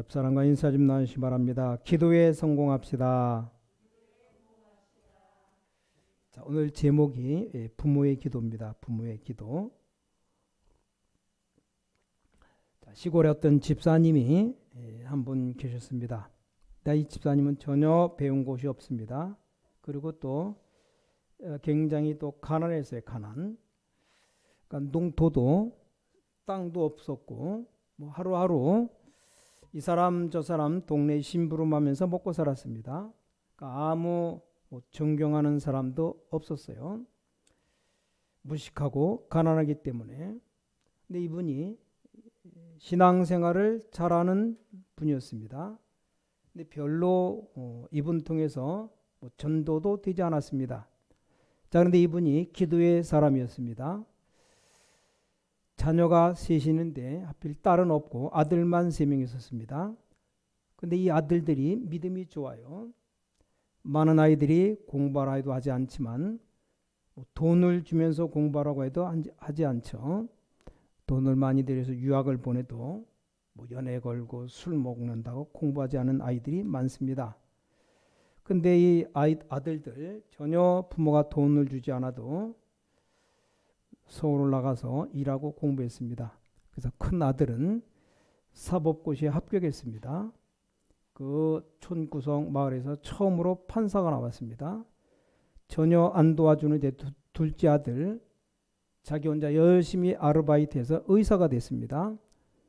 옆 사람과 인사 좀 나누시기 바랍니다. 기도에 성공합시다. 자, 오늘 제목이 부모의 기도입니다. 부모의 기도. 자, 시골에 어떤 집사님이 한 분 계셨습니다. 이 집사님은 전혀 배운 곳이 없습니다. 그리고 또 굉장히 또 가난했어요. 가난. 그러니까 농토도 땅도 없었고 뭐 하루하루 이 사람 저 사람 동네 심부름하면서 먹고 살았습니다. 그러니까 아무 뭐 존경하는 사람도 없었어요. 무식하고 가난하기 때문에. 근데 이분이 신앙생활을 잘하는 분이었습니다. 근데 별로 이분 통해서 뭐 전도도 되지 않았습니다. 자, 그런데 이분이 기도의 사람이었습니다. 자녀가 셋이는데 하필 딸은 없고 아들만 3명 있었습니다. 근데 이 아들들이 믿음이 좋아요. 많은 아이들이 공부하라 해도 하지 않지만 돈을 주면서 공부하라고 해도 하지 않죠. 돈을 많이 들여서 유학을 보내도 뭐 연애 걸고 술 먹는다고 공부하지 않은 아이들이 많습니다. 근데 이 아들들 전혀 부모가 돈을 주지 않아도 서울을 나가서 일하고 공부했습니다. 그래서 큰 아들은 사법고시에 합격했습니다. 그 촌구석 마을에서 처음으로 판사가 나왔습니다. 전혀 안 도와주는 제 둘째 아들 자기 혼자 열심히 아르바이트해서 의사가 됐습니다.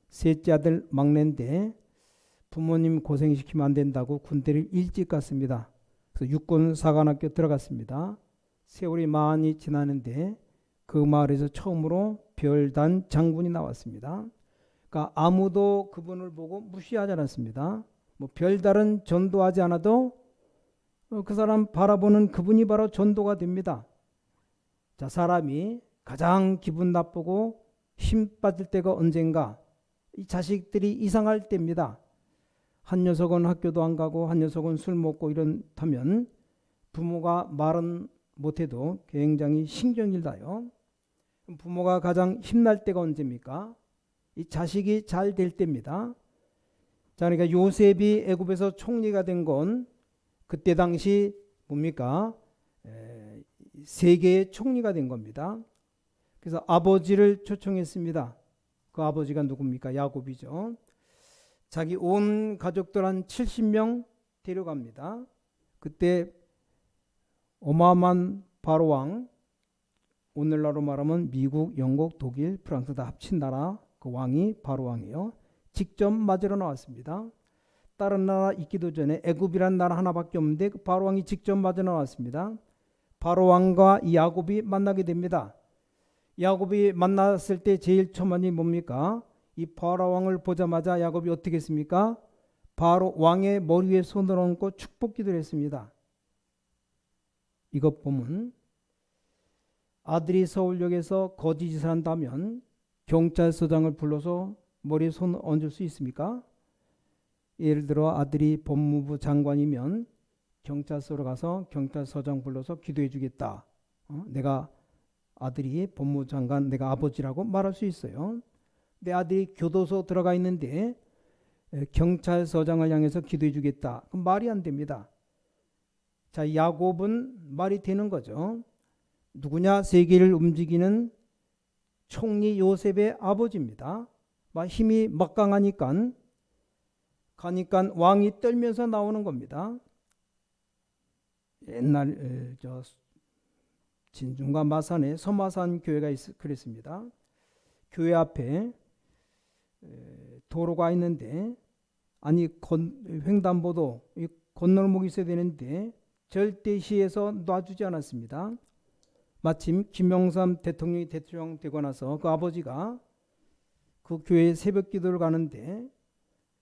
셋째 아들 막내인데 부모님 고생시키면 안 된다고 군대를 일찍 갔습니다. 그래서 육군사관학교 들어갔습니다. 세월이 많이 지나는데 그 마을에서 처음으로 별단 장군이 나왔습니다. 그러니까 아무도 그분을 보고 무시하지 않았습니다. 뭐 별다른 전도하지 않아도 그 사람 바라보는 그분이 바로 전도가 됩니다. 자, 사람이 가장 기분 나쁘고 힘 빠질 때가 언젠가? 이 자식들이 이상할 때입니다. 한 녀석은 학교도 안 가고 한 녀석은 술 먹고 이런다면 부모가 말은 못해도 굉장히 신경이 나요. 부모가 가장 힘날 때가 언제입니까? 이 자식이 잘 될 때입니다. 자, 그러니까 요셉이 애굽에서 총리가 된 건 그때 당시 뭡니까? 세계의 총리가 된 겁니다. 그래서 아버지를 초청했습니다. 그 아버지가 누굽니까? 야곱이죠. 자기 온 가족들 한 70명 데려갑니다. 그때 어마어마한 바로왕, 오늘날로 말하면 미국, 영국, 독일, 프랑스 다 합친 나라 그 왕이 바로왕이에요. 직접 맞으러 나왔습니다. 다른 나라 있기도 전에 애굽이란 나라 하나밖에 없는데 그 바로왕이 직접 맞으러 나왔습니다. 바로왕과 이 야곱이 만나게 됩니다. 야곱이 만났을 때 제일 처음이 뭡니까? 이 바로왕을 보자마자 야곱이 어떻게 했습니까? 바로 왕의 머리 위에 손을 얹고 축복기도를 했습니다. 이것 보면 아들이 서울역에서 거짓짓을 한다면 경찰서장을 불러서 머리에 손을 얹을 수 있습니까? 예를 들어 아들이 법무부 장관이면 경찰서로 가서 경찰서장 불러서 기도해 주겠다. 내가 아들이 법무부 장관 내가 아버지라고 말할 수 있어요. 내 아들이 교도소 들어가 있는데 경찰서장을 향해서 기도해 주겠다. 그럼 말이 안 됩니다. 자, 야곱은 말이 되는 거죠. 누구냐? 세계를 움직이는 총리 요셉의 아버지입니다. 힘이 막강하니까 왕이 떨면서 나오는 겁니다. 옛날 진중과 마산에 서마산 교회가 그랬습니다. 교회 앞에 도로가 있는데 아니 횡단보도 건널목이 있어야 되는데 절대 시에서 놔주지 않았습니다. 마침 김영삼 대통령이 대통령 되고 나서 그 아버지가 그 교회에 새벽 기도를 가는데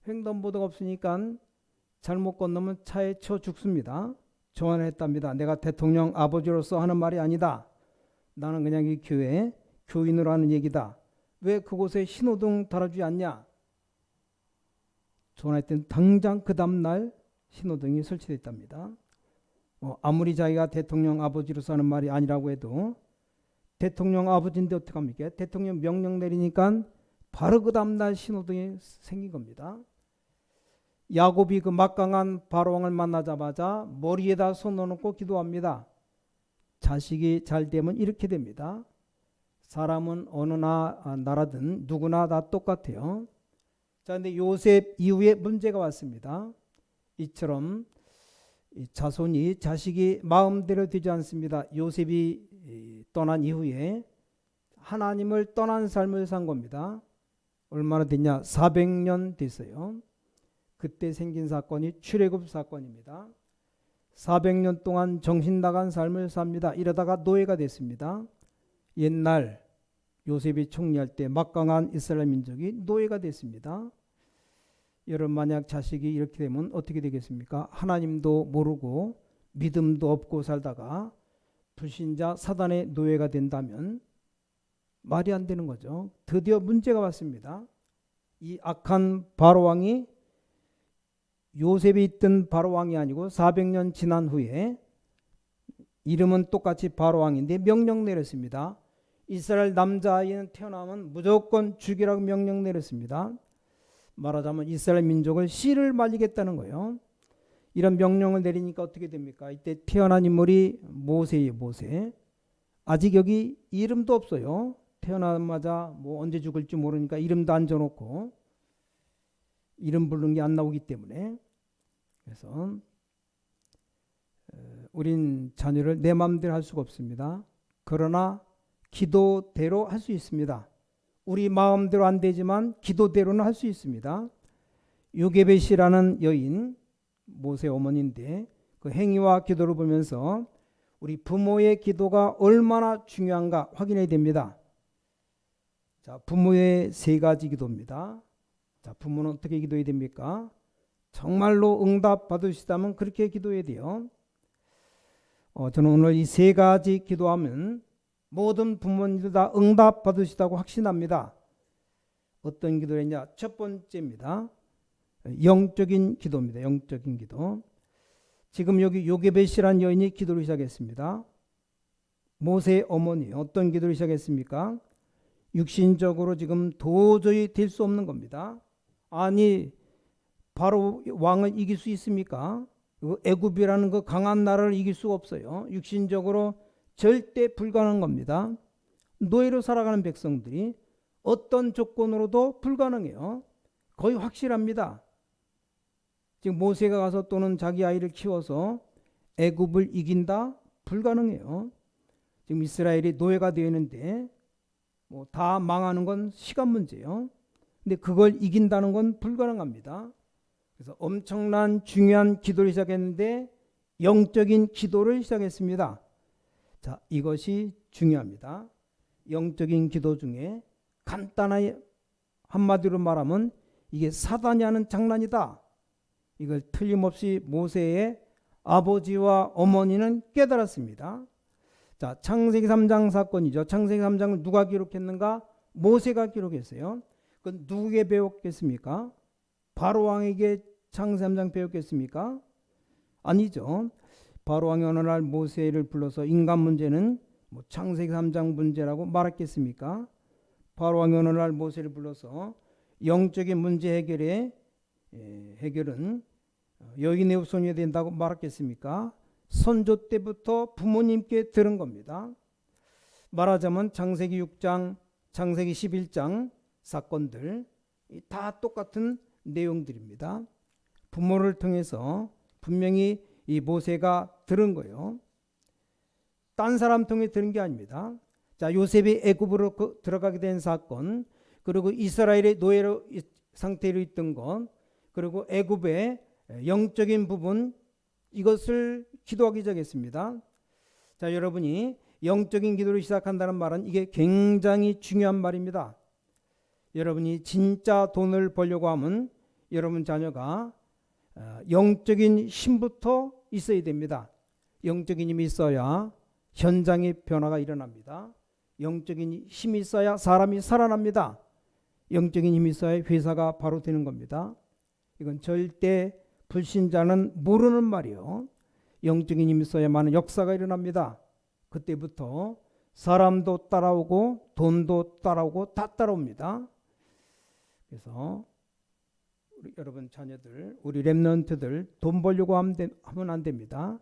횡단보도가 없으니까 잘못 건너면 차에 쳐 죽습니다. 전화를 했답니다. 내가 대통령 아버지로서 하는 말이 아니다. 나는 그냥 이 교회 교인으로 하는 얘기다. 왜 그곳에 신호등 달아주지 않냐? 전화했더니 당장 그 다음날 신호등이 설치됐답니다. 아무리 자기가 대통령 아버지로서 하는 말이 아니라고 해도 대통령 아버지인데 어떡합니까? 대통령 명령 내리니까 바로 그 다음날 신호등이 생긴 겁니다. 야곱이 그 막강한 바로왕을 만나자마자 머리에다 손을 얹고 기도합니다. 자식이 잘 되면 이렇게 됩니다. 사람은 어느 나라든 누구나 다 똑같아요. 자, 근데 요셉 이후에 문제가 왔습니다. 이처럼 자손이 자식이 마음대로 되지 않습니다. 요셉이 떠난 이후에 하나님을 떠난 삶을 산 겁니다. 얼마나 됐냐? 400년 됐어요. 그때 생긴 사건이 출애굽 사건입니다. 400년 동안 정신 나간 삶을 삽니다. 이러다가 노예가 됐습니다. 옛날 요셉이 총리할 때 막강한 이스라엘 민족이 노예가 됐습니다. 여러분 만약 자식이 이렇게 되면 어떻게 되겠습니까? 하나님도 모르고 믿음도 없고 살다가 불신자 사단의 노예가 된다면 말이 안 되는 거죠. 드디어 문제가 왔습니다. 이 악한 바로왕이 요셉이 있던 바로왕이 아니고 400년 지난 후에 이름은 똑같이 바로왕인데 명령 내렸습니다. 이스라엘 남자아이는 태어나면 무조건 죽이라고 명령 내렸습니다. 말하자면 이스라엘 민족을 씨를 말리겠다는 거예요. 이런 명령을 내리니까 어떻게 됩니까? 이때 태어난 인물이 모세예요. 모세. 아직 여기 이름도 없어요. 태어나자마자 뭐 언제 죽을지 모르니까 이름도 안 줘놓고 이름 부르는 게 안 나오기 때문에 그래서 우린 자녀를 내 마음대로 할 수가 없습니다. 그러나 기도대로 할 수 있습니다. 우리 마음대로 안 되지만 기도대로는 할 수 있습니다. 요게벳이라는 여인 모세 어머니인데 그 행위와 기도를 보면서 우리 부모의 기도가 얼마나 중요한가 확인해야 됩니다. 자, 부모의 세 가지 기도입니다. 자, 부모는 어떻게 기도해야 됩니까? 정말로 응답 받으시다면 그렇게 기도해야 돼요. 저는 오늘 이 세 가지 기도하면 모든 부모님들 다 응답 받으시다고 확신합니다. 어떤 기도였냐? 첫 번째입니다. 영적인 기도입니다. 영적인 기도. 지금 여기 요게벳이라는 여인이 기도를 시작했습니다. 모세 어머니 어떤 기도를 시작했습니까? 육신적으로 지금 도저히 될 수 없는 겁니다. 아니 바로 왕을 이길 수 있습니까? 애굽이라는 그 강한 나라를 이길 수가 없어요. 육신적으로 절대 불가능한 겁니다. 노예로 살아가는 백성들이 어떤 조건으로도 불가능해요. 거의 확실합니다. 지금 모세가 가서 또는 자기 아이를 키워서 애굽을 이긴다? 불가능해요. 지금 이스라엘이 노예가 되어 있는데 뭐 다 망하는 건 시간 문제예요. 근데 그걸 이긴다는 건 불가능합니다. 그래서 엄청난 중요한 기도를 시작했는데 영적인 기도를 시작했습니다. 자, 이것이 중요합니다. 영적인 기도 중에 간단하게 한마디로 말하면 이게 사단이 하는 장난이다. 이걸 틀림없이 모세의 아버지와 어머니는 깨달았습니다. 자, 창세기 3장 사건이죠. 창세기 3장을 누가 기록했는가? 모세가 기록했어요. 그건 누구에게 배웠겠습니까? 바로왕에게 창세기 3장 배웠겠습니까? 아니죠. 바로왕이 어느 날 모세를 불러서 인간 문제는 뭐 창세기 3장 문제라고 말했겠습니까? 바로왕이 어느 날 모세를 불러서 영적인 문제 해결은 여인의 후손이 된다고 말했겠습니까? 선조 때부터 부모님께 들은 겁니다. 말하자면 창세기 6장, 창세기 11장 사건들 다 똑같은 내용들입니다. 부모를 통해서 분명히 이 모세가 들은 거예요. 딴 사람 통해 들은 게 아닙니다. 자, 요셉이 애굽으로 들어가게 된 사건, 그리고 이스라엘의 노예로 상태로 있던 것, 그리고 애굽의 영적인 부분, 이것을 기도하기 시작했습니다. 자, 여러분이 영적인 기도를 시작한다는 말은 이게 굉장히 중요한 말입니다. 여러분이 진짜 돈을 벌려고 하면 여러분 자녀가 영적인 힘부터 있어야 됩니다. 영적인 힘이 있어야 현장의 변화가 일어납니다. 영적인 힘이 있어야 사람이 살아납니다. 영적인 힘이 있어야 회사가 바로 되는 겁니다. 이건 절대 불신자는 모르는 말이요. 영적인 힘이 있어야만 역사가 일어납니다. 그때부터 사람도 따라오고 돈도 따라오고 다 따라옵니다. 그래서 여러분 자녀들, 우리 렘넌트들 돈 벌려고 하면 안 됩니다.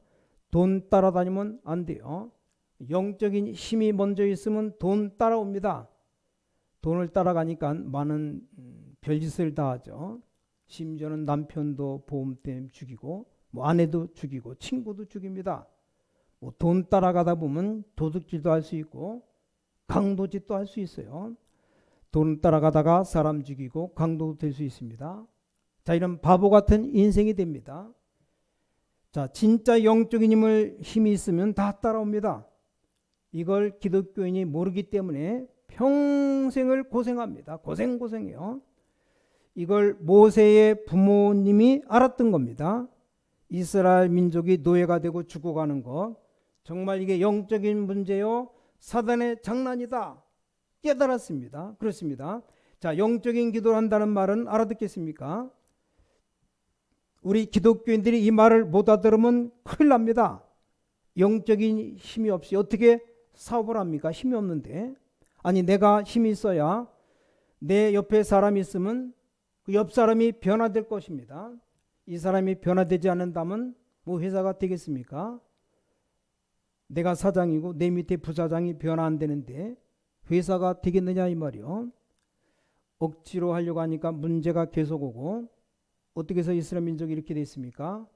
돈 따라다니면 안 돼요. 영적인 힘이 먼저 있으면 돈 따라옵니다. 돈을 따라가니까 많은 별짓을 다 하죠. 심지어는 남편도 보험 때문에 죽이고 뭐 아내도 죽이고 친구도 죽입니다. 뭐 돈 따라가다 보면 도둑질도 할 수 있고 강도짓도 할 수 있어요. 돈 따라가다가 사람 죽이고 강도도 될 수 있습니다. 자, 이런 바보 같은 인생이 됩니다. 자, 진짜 영적인 힘이 있으면 다 따라옵니다. 이걸 기독교인이 모르기 때문에 평생을 고생합니다. 고생해요. 이걸 모세의 부모님이 알았던 겁니다. 이스라엘 민족이 노예가 되고 죽어가는 것, 정말 이게 영적인 문제요, 사단의 장난이다 깨달았습니다. 그렇습니다. 자, 영적인 기도를 한다는 말은 알아듣겠습니까? 우리 기독교인들이 이 말을 못 알아들으면 큰일 납니다. 영적인 힘이 없이 어떻게 사업을 합니까? 힘이 없는데. 아니, 내가 힘이 있어야 내 옆에 사람이 있으면 그 옆 사람이 변화될 것입니다. 이 사람이 변화되지 않는다면 뭐 회사가 되겠습니까? 내가 사장이고 내 밑에 부사장이 변화 안 되는데 회사가 되겠느냐 이 말이요. 억지로 하려고 하니까 문제가 계속 오고, 어떻게 해서 이스라엘 민족이 이렇게 됐습니까?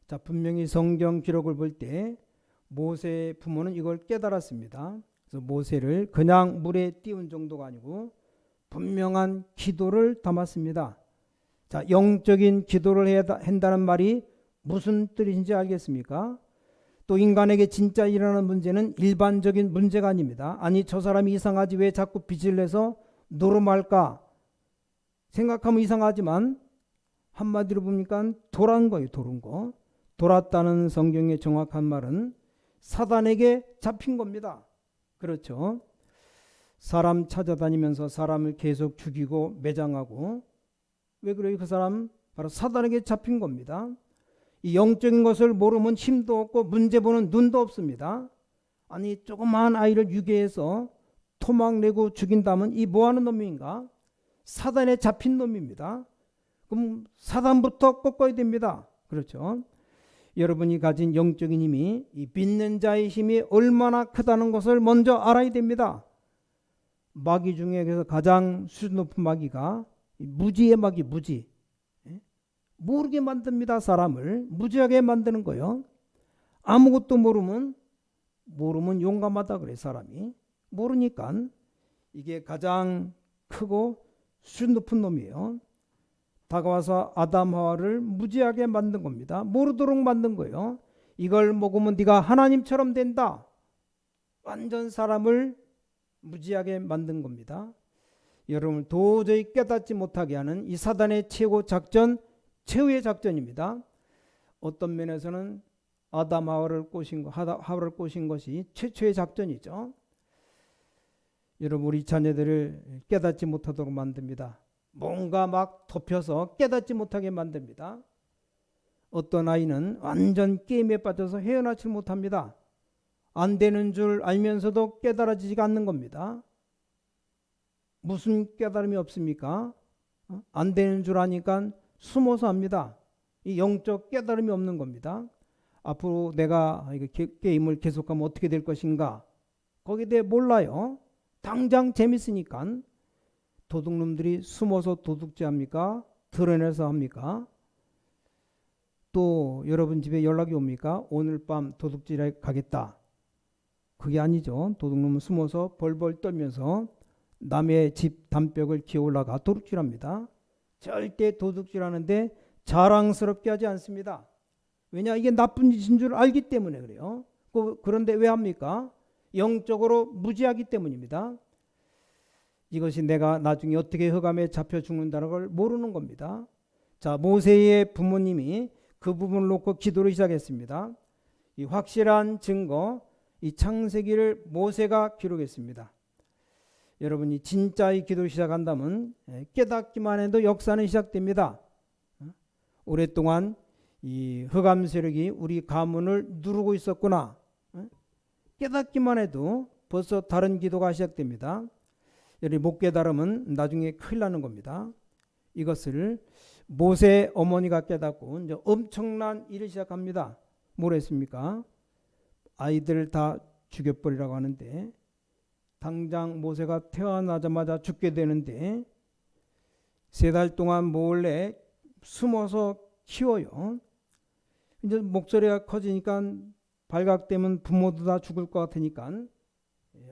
자, 분명히 성경 기록을 볼 때 모세의 부모는 이걸 깨달았습니다. 그래서 모세를 그냥 물에 띄운 정도가 아니고 분명한 기도를 담았습니다. 자, 영적인 기도를 해야 한다는 말이 무슨 뜻인지 알겠습니까? 또 인간에게 진짜 일어나는 문제는 일반적인 문제가 아닙니다. 아니, 저 사람이 이상하지 왜 자꾸 빚을 내서 노름할까 생각하면 이상하지만 한마디로 보니까 돌아온 거예요. 돌은 거. 돌았다는 성경의 정확한 말은 사단에게 잡힌 겁니다. 그렇죠. 사람 찾아다니면서 사람을 계속 죽이고 매장하고, 왜 그래요? 그 사람 바로 사단에게 잡힌 겁니다. 이 영적인 것을 모르면 힘도 없고 문제 보는 눈도 없습니다. 아니, 조그마한 아이를 유괴해서 토막 내고 죽인다면 이 뭐하는 놈인가? 사단에 잡힌 놈입니다. 그럼 사단부터 꺾어야 됩니다. 그렇죠. 여러분이 가진 영적인 힘이, 이 믿는 자의 힘이 얼마나 크다는 것을 먼저 알아야 됩니다. 마귀 중에 그래서 가장 수준 높은 마귀가 무지의 마귀, 무지. 모르게 만듭니다. 사람을 무지하게 만드는 거예요. 아무것도 모르면 용감하다 그래. 사람이 모르니까 이게 가장 크고 수준 높은 놈이에요. 다가와서 아담 하와를 무지하게 만든 겁니다. 모르도록 만든 거예요. 이걸 먹으면 네가 하나님처럼 된다. 완전 사람을 무지하게 만든 겁니다. 여러분을 도저히 깨닫지 못하게 하는 이 사단의 최고 작전, 최후의 작전입니다. 어떤 면에서는 아담 하와를 꼬신 것이 최초의 작전이죠. 여러분, 우리 자녀들을 깨닫지 못하도록 만듭니다. 뭔가 막 덮여서 깨닫지 못하게 만듭니다. 어떤 아이는 완전 게임에 빠져서 헤어나지 못합니다. 안 되는 줄 알면서도 깨달아지지가 않는 겁니다. 무슨 깨달음이 없습니까? 안 되는 줄 아니까 숨어서 합니다. 이 영적 깨달음이 없는 겁니다. 앞으로 내가 게임을 계속하면 어떻게 될 것인가? 거기에 대해 몰라요. 당장 재밌으니까. 도둑놈들이 숨어서 도둑질 합니까? 드러내서 합니까? 또 여러분 집에 연락이 옵니까? 오늘 밤 도둑질에 가겠다. 그게 아니죠. 도둑놈은 숨어서 벌벌 떨면서 남의 집 담벽을 기어 올라가 도둑질합니다. 절대 도둑질하는데 자랑스럽게 하지 않습니다. 왜냐? 이게 나쁜 짓인 줄 알기 때문에 그래요. 그런데 왜 합니까? 영적으로 무지하기 때문입니다. 이것이 내가 나중에 어떻게 흑암에 잡혀 죽는다는 걸 모르는 겁니다. 자, 모세의 부모님이 그 부분을 놓고 기도를 시작했습니다. 이 확실한 증거, 이 창세기를 모세가 기록했습니다. 여러분이 진짜 이 기도를 시작한다면 깨닫기만 해도 역사는 시작됩니다. 오랫동안 이 흑암 세력이 우리 가문을 누르고 있었구나. 깨닫기만 해도 벌써 다른 기도가 시작됩니다. 여러분, 못 깨달으면 나중에 큰일 나는 겁니다. 이것을 모세 어머니가 깨닫고 이제 엄청난 일을 시작합니다. 뭘 했습니까? 아이들 다 죽여버리라고 하는데 당장 모세가 태어나자마자 죽게 되는데 3달 동안 몰래 숨어서 키워요. 이제 목소리가 커지니까 발각되면 부모도 다 죽을 것 같으니까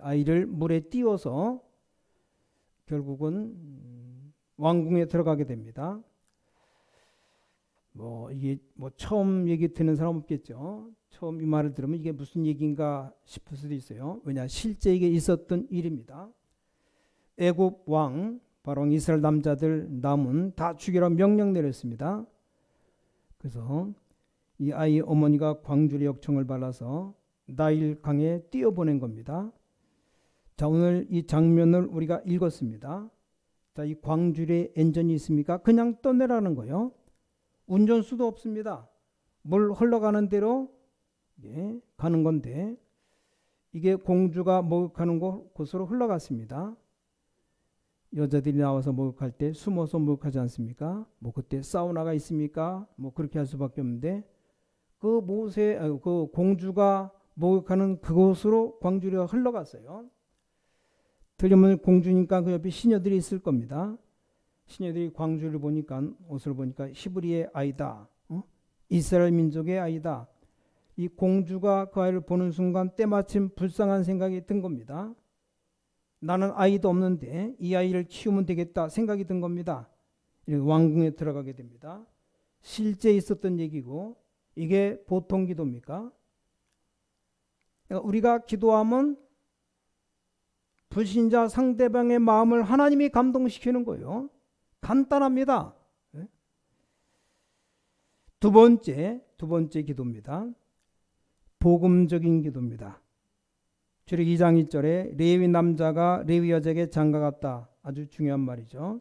아이를 물에 띄워서 결국은 왕궁에 들어가게 됩니다. 이게 처음 얘기 듣는 사람 없겠죠. 처음 이 말을 들으면 이게 무슨 얘기인가 싶을 수도 있어요. 왜냐, 실제 이게 있었던 일입니다. 애굽 왕 바로 이스라엘 남자들 남은 다 죽이라 명령 내렸습니다. 그래서 이 아이 어머니가 광주리 역청을 발라서 나일강에 띄워보낸 겁니다. 자, 오늘 이 장면을 우리가 읽었습니다. 자, 이 광주리에 엔전이 있습니까? 그냥 떠내라는 거예요. 운전수도 없습니다. 물 흘러가는 대로 가는 건데 이게 공주가 목욕하는 곳으로 흘러갔습니다. 여자들이 나와서 목욕할 때 숨어서 목욕하지 않습니까? 그때 사우나가 있습니까? 그렇게 할 수밖에 없는데 그 공주가 목욕하는 그곳으로 광주리가 흘러갔어요. 들으면 공주니까 그 옆에 시녀들이 있을 겁니다. 시녀들이 광주를 보니까 옷을 보니까 히브리의 아이다. 이스라엘 민족의 아이다. 이 공주가 그 아이를 보는 순간 때마침 불쌍한 생각이 든 겁니다. 나는 아이도 없는데 이 아이를 키우면 되겠다 생각이 든 겁니다. 왕궁에 들어가게 됩니다. 실제 있었던 얘기고 이게 보통 기도입니까? 우리가 기도하면 불신자 상대방의 마음을 하나님이 감동시키는 거예요. 간단합니다. 두 번째 기도입니다. 복음적인 기도입니다. 출애굽기 2장 1절에 레위 남자가 레위 여자에게 장가갔다. 아주 중요한 말이죠.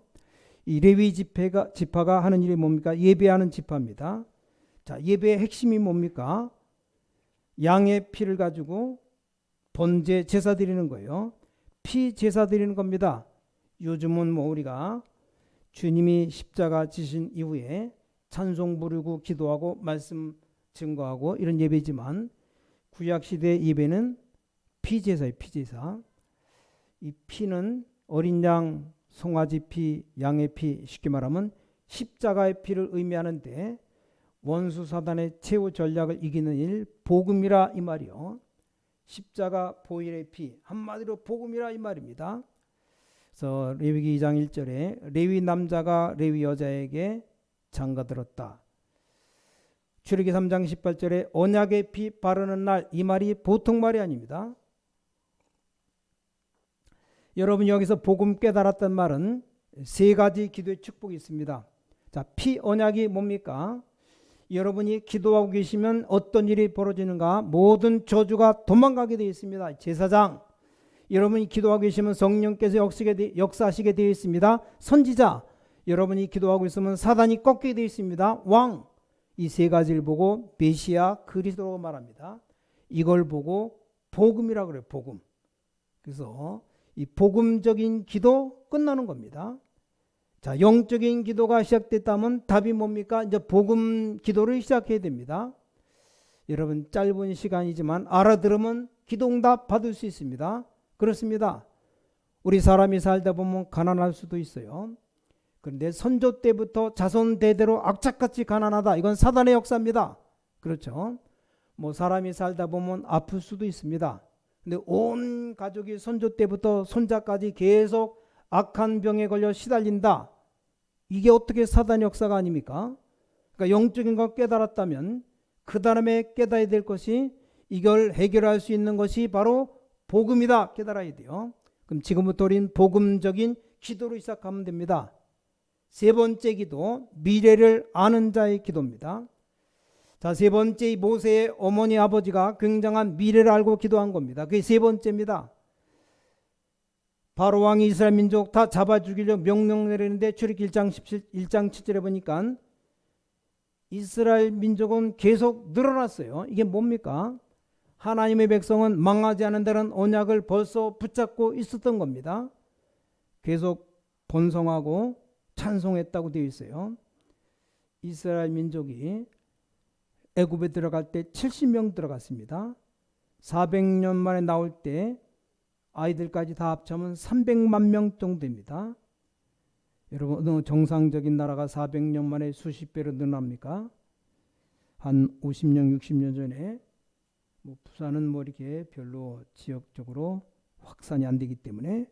이 레위 지파가 하는 일이 뭡니까? 예배하는 지파입니다. 자, 예배의 핵심이 뭡니까? 양의 피를 가지고 번제 제사 드리는 거예요. 피 제사 드리는 겁니다. 요즘은 우리가 주님이 십자가 지신 이후에 찬송 부르고 기도하고 말씀 증거하고 이런 예배지만 구약시대 예배는 피제사예요. 피제사. 이 피는 어린 양, 송아지 피, 양의 피, 쉽게 말하면 십자가의 피를 의미하는데 원수 사단의 최후 전략을 이기는 일, 복음이라 이 말이요. 십자가 보혈의 피, 한마디로 복음이라 이 말입니다. 그래서 레위기 2장 1절에 레위 남자가 레위 여자에게 장가들었다. 출애굽기 3장 18절에 언약의 피 바르는 날, 이 말이 보통 말이 아닙니다. 여러분 여기서 복음 깨달았단 말은 3가지 기도의 축복이 있습니다. 자, 피 언약이 뭡니까? 여러분이 기도하고 계시면 어떤 일이 벌어지는가? 모든 저주가 도망가게 되어 있습니다. 제사장, 여러분이 기도하고 계시면 성령께서 역사하시게 되어 있습니다. 선지자, 여러분이 기도하고 있으면 사단이 꺾이게 되어 있습니다. 왕, 이 3가지를 보고 메시아 그리스도라고 말합니다. 이걸 보고 복음이라고 그래요. 복음. 그래서 이 복음적인 기도 끝나는 겁니다. 자, 영적인 기도가 시작됐다면 답이 뭡니까? 이제 복음 기도를 시작해야 됩니다. 여러분 짧은 시간이지만 알아들으면 기도응답 받을 수 있습니다. 그렇습니다. 우리 사람이 살다 보면 가난할 수도 있어요. 그런데 선조 때부터 자손 대대로 악착같이 가난하다. 이건 사단의 역사입니다. 그렇죠. 사람이 살다 보면 아플 수도 있습니다. 근데 온 가족이 선조 때부터 손자까지 계속 악한 병에 걸려 시달린다. 이게 어떻게 사단의 역사가 아닙니까? 그러니까 영적인 걸 깨달았다면 그 다음에 깨달아야 될 것이 이걸 해결할 수 있는 것이 바로 복음이다. 깨달아야 돼요. 그럼 지금부터 우리는 복음적인 기도로 시작하면 됩니다. 3번째 기도, 미래를 아는 자의 기도입니다. 자, 3번째 모세의 어머니 아버지가 굉장한 미래를 알고 기도한 겁니다. 그게 3번째입니다. 바로 왕이 이스라엘 민족 다 잡아 죽이려 명령 내리는데 출애굽기 1장 7절에 보니까 이스라엘 민족은 계속 늘어났어요. 이게 뭡니까? 하나님의 백성은 망하지 않는다는 언약을 벌써 붙잡고 있었던 겁니다. 계속 번성하고 찬송했다고 되어 있어요. 이스라엘 민족이 애굽에 들어갈 때 70명 들어갔습니다. 400년 만에 나올 때 아이들까지 다 합치면 300만 명 정도입니다. 여러분, 어느 정상적인 나라가 400년 만에 수십 배로 늘어납니까? 한 50년, 60년 전에 부산은 이렇게 별로 지역적으로 확산이 안 되기 때문에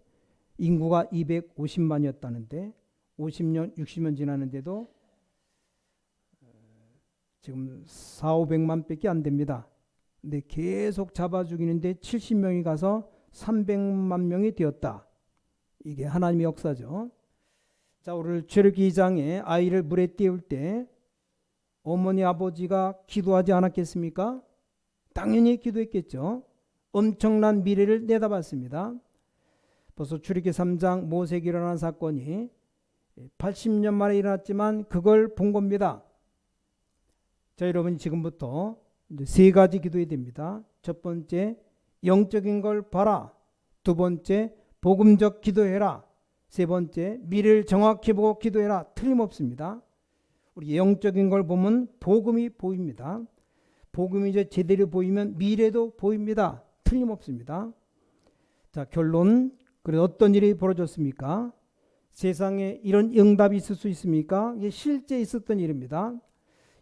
인구가 250만이었다는데 50년, 60년 지났는데도 지금 4, 500만 밖에 안 됩니다. 근데 계속 잡아 죽이는데 70명이 가서 300만 명이 되었다. 이게 하나님의 역사죠. 자, 오늘 출애굽기 2장에 아이를 물에 띄울 때 어머니 아버지가 기도하지 않았겠습니까? 당연히 기도했겠죠. 엄청난 미래를 내다봤습니다. 벌써 출애굽기 3장 모세에게 일어난 사건이 80년 만에 일어났지만 그걸 본 겁니다. 자, 여러분, 지금부터 이제 세 가지 기도해야 됩니다. 첫 번째, 영적인 걸 봐라. 두 번째, 복음적 기도해라. 세 번째, 미래를 정확히 보고 기도해라. 틀림없습니다. 우리 영적인 걸 보면 복음이 보입니다. 복음이 이제 제대로 보이면 미래도 보입니다. 틀림없습니다. 자, 결론. 그래서 어떤 일이 벌어졌습니까? 세상에 이런 응답이 있을 수 있습니까? 이게 실제 있었던 일입니다.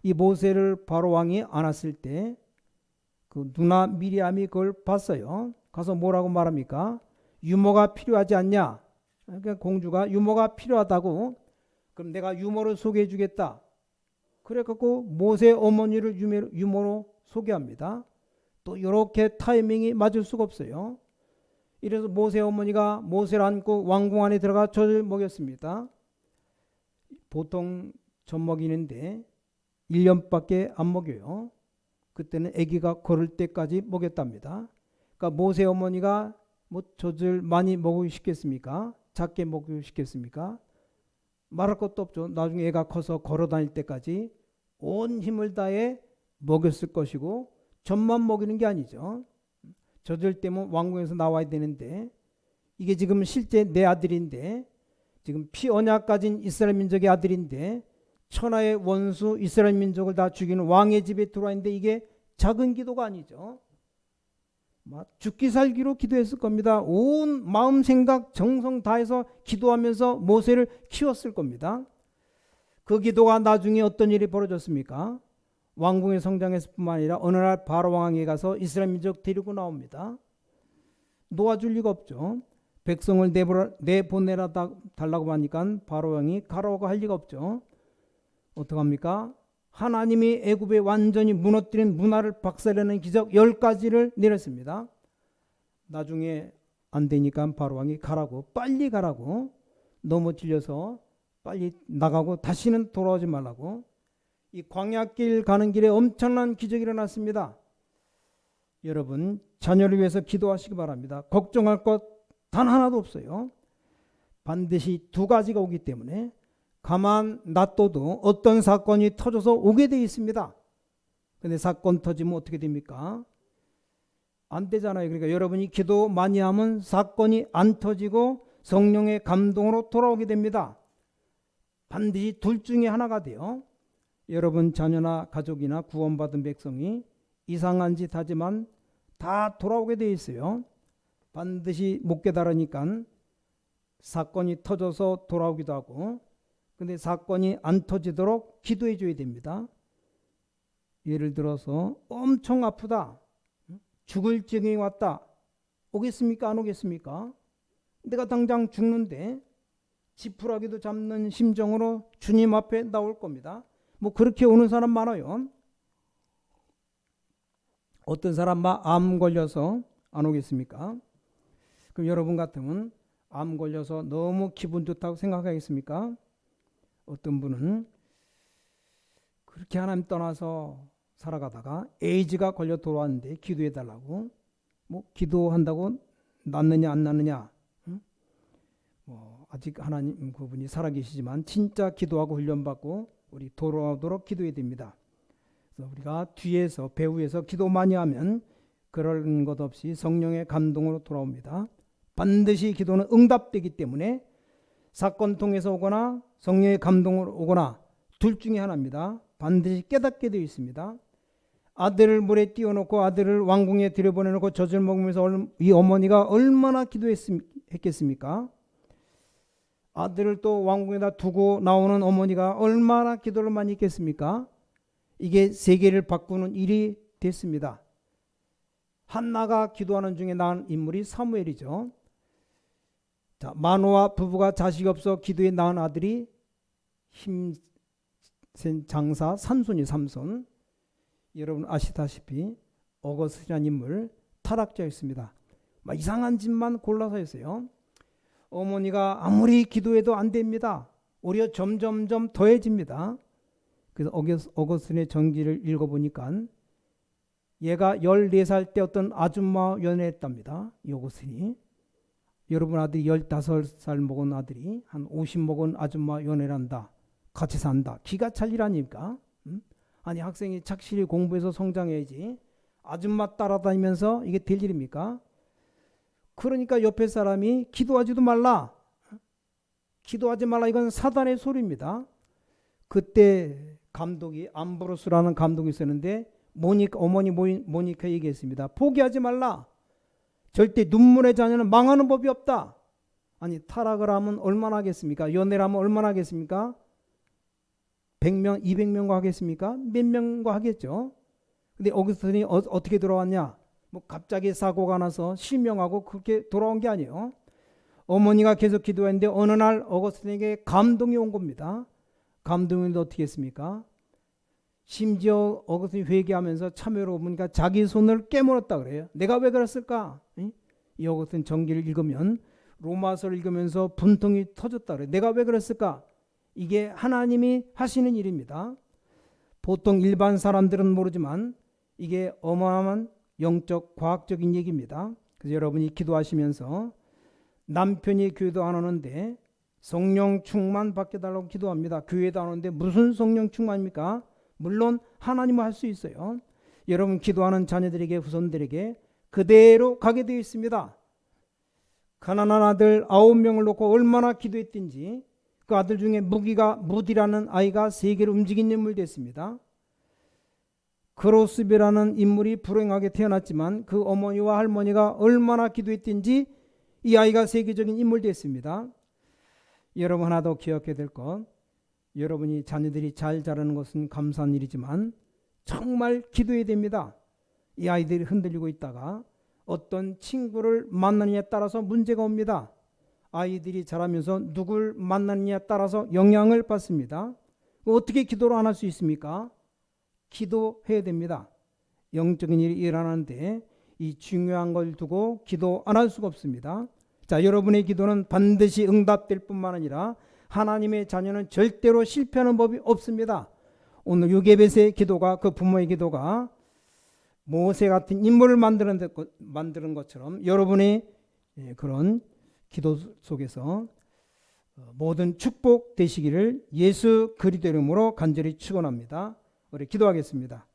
이 모세를 바로 왕이 안았을 때 그 누나 미리암이 그걸 봤어요. 가서 뭐라고 말합니까? 유모가 필요하지 않냐? 그러니까 공주가 유모가 필요하다고, 그럼 내가 유모를 소개해 주겠다. 그래갖고 모세 어머니를 유모로 소개합니다. 또 이렇게 타이밍이 맞을 수가 없어요. 이래서 모세 어머니가 모세를 안고 왕궁 안에 들어가 젖을 먹였습니다. 보통 젖 먹이는데 1년밖에 안 먹여요. 그때는 아기가 걸을 때까지 먹였답니다. 그러니까 모세 어머니가 젖을 많이 먹이고 싶겠습니까? 작게 먹이고 싶겠습니까? 말할 것도 없죠. 나중에 애가 커서 걸어 다닐 때까지 온 힘을 다해 먹였을 것이고, 젖만 먹이는 게 아니죠. 젖을 때면 왕궁에서 나와야 되는데, 이게 지금 실제 내 아들인데, 지금 피 언약 가진 이스라엘 민족의 아들인데, 천하의 원수 이스라엘 민족을 다 죽이는 왕의 집에 들어와 있는데 이게 작은 기도가 아니죠. 죽기 살기로 기도했을 겁니다. 온 마음 생각 정성 다해서 기도하면서 모세를 키웠을 겁니다. 그 기도가 나중에 어떤 일이 벌어졌습니까? 왕궁의 성장에서 뿐만 아니라 어느 날 바로 왕에게 가서 이스라엘 민족 데리고 나옵니다. 놓아줄 리가 없죠. 백성을 내보내라 달라고 하니까 바로 왕이 가라고 할 리가 없죠. 어떡합니까? 하나님이 애굽에 완전히 무너뜨린 문화를 박살내는 기적 10가지를 내렸습니다. 나중에 안 되니까 바로 왕이 가라고, 빨리 가라고, 너무 질려서 빨리 나가고 다시는 돌아오지 말라고. 이 광야길 가는 길에 엄청난 기적이 일어났습니다. 여러분, 자녀를 위해서 기도하시기 바랍니다. 걱정할 것 단 하나도 없어요. 반드시 두 가지가 오기 때문에 가만 놔둬도 어떤 사건이 터져서 오게 되어 있습니다. 근데 사건 터지면 어떻게 됩니까? 안 되잖아요. 그러니까 여러분이 기도 많이 하면 사건이 안 터지고 성령의 감동으로 돌아오게 됩니다. 반드시 둘 중에 하나가 돼요. 여러분 자녀나 가족이나 구원받은 백성이 이상한 짓 하지만 다 돌아오게 되어 있어요. 반드시 못 깨달으니까 사건이 터져서 돌아오기도 하고, 근데 사건이 안 터지도록 기도해 줘야 됩니다. 예를 들어서 엄청 아프다, 죽을 지경이 왔다. 오겠습니까? 안 오겠습니까? 내가 당장 죽는데 지푸라기도 잡는 심정으로 주님 앞에 나올 겁니다. 그렇게 오는 사람 많아요. 어떤 사람 암 걸려서 안 오겠습니까? 그럼 여러분 같으면 암 걸려서 너무 기분 좋다고 생각하겠습니까? 어떤 분은 그렇게 하나님 떠나서 살아가다가 에이즈가 걸려 돌아왔는데 기도해 달라고, 기도한다고 낫느냐 안 낫느냐, 아직 하나님 그분이 살아계시지만 진짜 기도하고 훈련받고 우리 돌아오도록 기도해야 됩니다. 그래서 우리가 뒤에서 배후에서 기도 많이 하면 그런 것 없이 성령의 감동으로 돌아옵니다. 반드시 기도는 응답되기 때문에 사건 통해서 오거나 성령의 감동으로 오거나 둘 중에 하나입니다. 반드시 깨닫게 되어 있습니다. 아들을 물에 띄워놓고 아들을 왕궁에 들여보내놓고 젖을 먹으면서 이 어머니가 얼마나 기도했겠습니까? 아들을 또 왕궁에다 두고 나오는 어머니가 얼마나 기도를 많이 했겠습니까? 이게 세계를 바꾸는 일이 됐습니다. 한나가 기도하는 중에 낳은 인물이 사무엘이죠. 자, 마노아 부부가 자식이 없어 기도에 낳은 아들이 힘센 장사 삼손이 삼손. 여러분 아시다시피 어거스티라는 인물 타락자였습니다. 이상한 짓만 골라서 했어요. 어머니가 아무리 기도해도 안 됩니다. 오히려 점점점 더해집니다. 그래서 어거스틴의 전기를 읽어보니까 얘가 14살 때 어떤 아줌마 연애했답니다. 이 어거스틴이. 여러분 아들이 15살 먹은 아들이 한 50 먹은 아줌마 연애를 한다. 같이 산다. 기가 찰 일 아닙니까? 아니 학생이 착실히 공부해서 성장해야지. 아줌마 따라다니면서 이게 될 일입니까? 그러니까 옆에 사람이 기도하지도 말라. 기도하지 말라. 이건 사단의 소리입니다. 그때 감독이 암브로스라는 감독이 있었는데 어머니 모니카 얘기했습니다. 포기하지 말라. 절대 눈물의 자녀는 망하는 법이 없다. 아니 타락을 하면 얼마나 하겠습니까? 연애를 하면 얼마나 하겠습니까? 100명, 200명과 하겠습니까? 몇 명과 하겠죠. 근데 어거스틴이 어떻게 돌아왔냐? 갑자기 사고가 나서 실명하고 그렇게 돌아온 게 아니에요. 어머니가 계속 기도했는데 어느 날 어거스틴에게 감동이 온 겁니다. 감동이 온데 어떻게 했습니까? 심지어 어거스틴이 회개하면서 참회로 보니까 자기 손을 깨물었다 그래요. 내가 왜 그랬을까? 이 어거스틴 전기를 읽으면 로마서를 읽으면서 분통이 터졌다 그래요. 내가 왜 그랬을까? 이게 하나님이 하시는 일입니다. 보통 일반 사람들은 모르지만 이게 어마어마한 영적 과학적인 얘기입니다. 그래서 여러분이 기도하시면서 남편이 교회도 안 오는데 성령 충만 받게 달라고 기도합니다. 교회도 안 오는데 무슨 성령 충만입니까? 물론 하나님은 할 수 있어요. 여러분 기도하는 자녀들에게 후손들에게 그대로 가게 되어 있습니다. 가난한 아들 9명을 놓고 얼마나 기도했든지 그 아들 중에 무디라는 아이가 세계를 움직인 인물이 됐습니다. 크로스비라는 인물이 불행하게 태어났지만 그 어머니와 할머니가 얼마나 기도했든지 이 아이가 세계적인 인물이 됐습니다. 여러분 하나 더 기억해야 될 것, 여러분이 자녀들이 잘 자라는 것은 감사한 일이지만 정말 기도해야 됩니다. 이 아이들이 흔들리고 있다가 어떤 친구를 만나느냐에 따라서 문제가 옵니다. 아이들이 자라면서 누굴 만나느냐에 따라서 영향을 받습니다. 어떻게 기도를 안 할 수 있습니까? 기도해야 됩니다. 영적인 일이 일어나는데 이 중요한 걸 두고 기도 안 할 수가 없습니다. 자, 여러분의 기도는 반드시 응답될 뿐만 아니라 하나님의 자녀는 절대로 실패하는 법이 없습니다. 오늘 요게벳의 기도가 그 부모의 기도가 모세 같은 인물을 만드는 것처럼 여러분의 그런 기도 속에서 모든 축복 되시기를 예수 그리스도 이름으로 간절히 축원합니다. 우리 기도하겠습니다.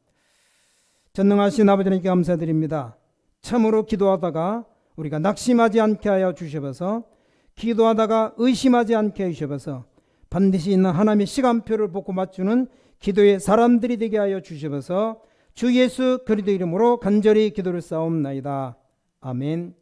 전능하신 아버지 하나님께 감사드립니다. 참으로 기도하다가 우리가 낙심하지 않게 하여 주셔서 기도하다가 의심하지 않게 하여 주셔서 반드시 있는 하나님의 시간표를 보고 맞추는 기도의 사람들이 되게 하여 주셔서 주 예수 그리스도 이름으로 간절히 기도를 쌓옵나이다. 아멘.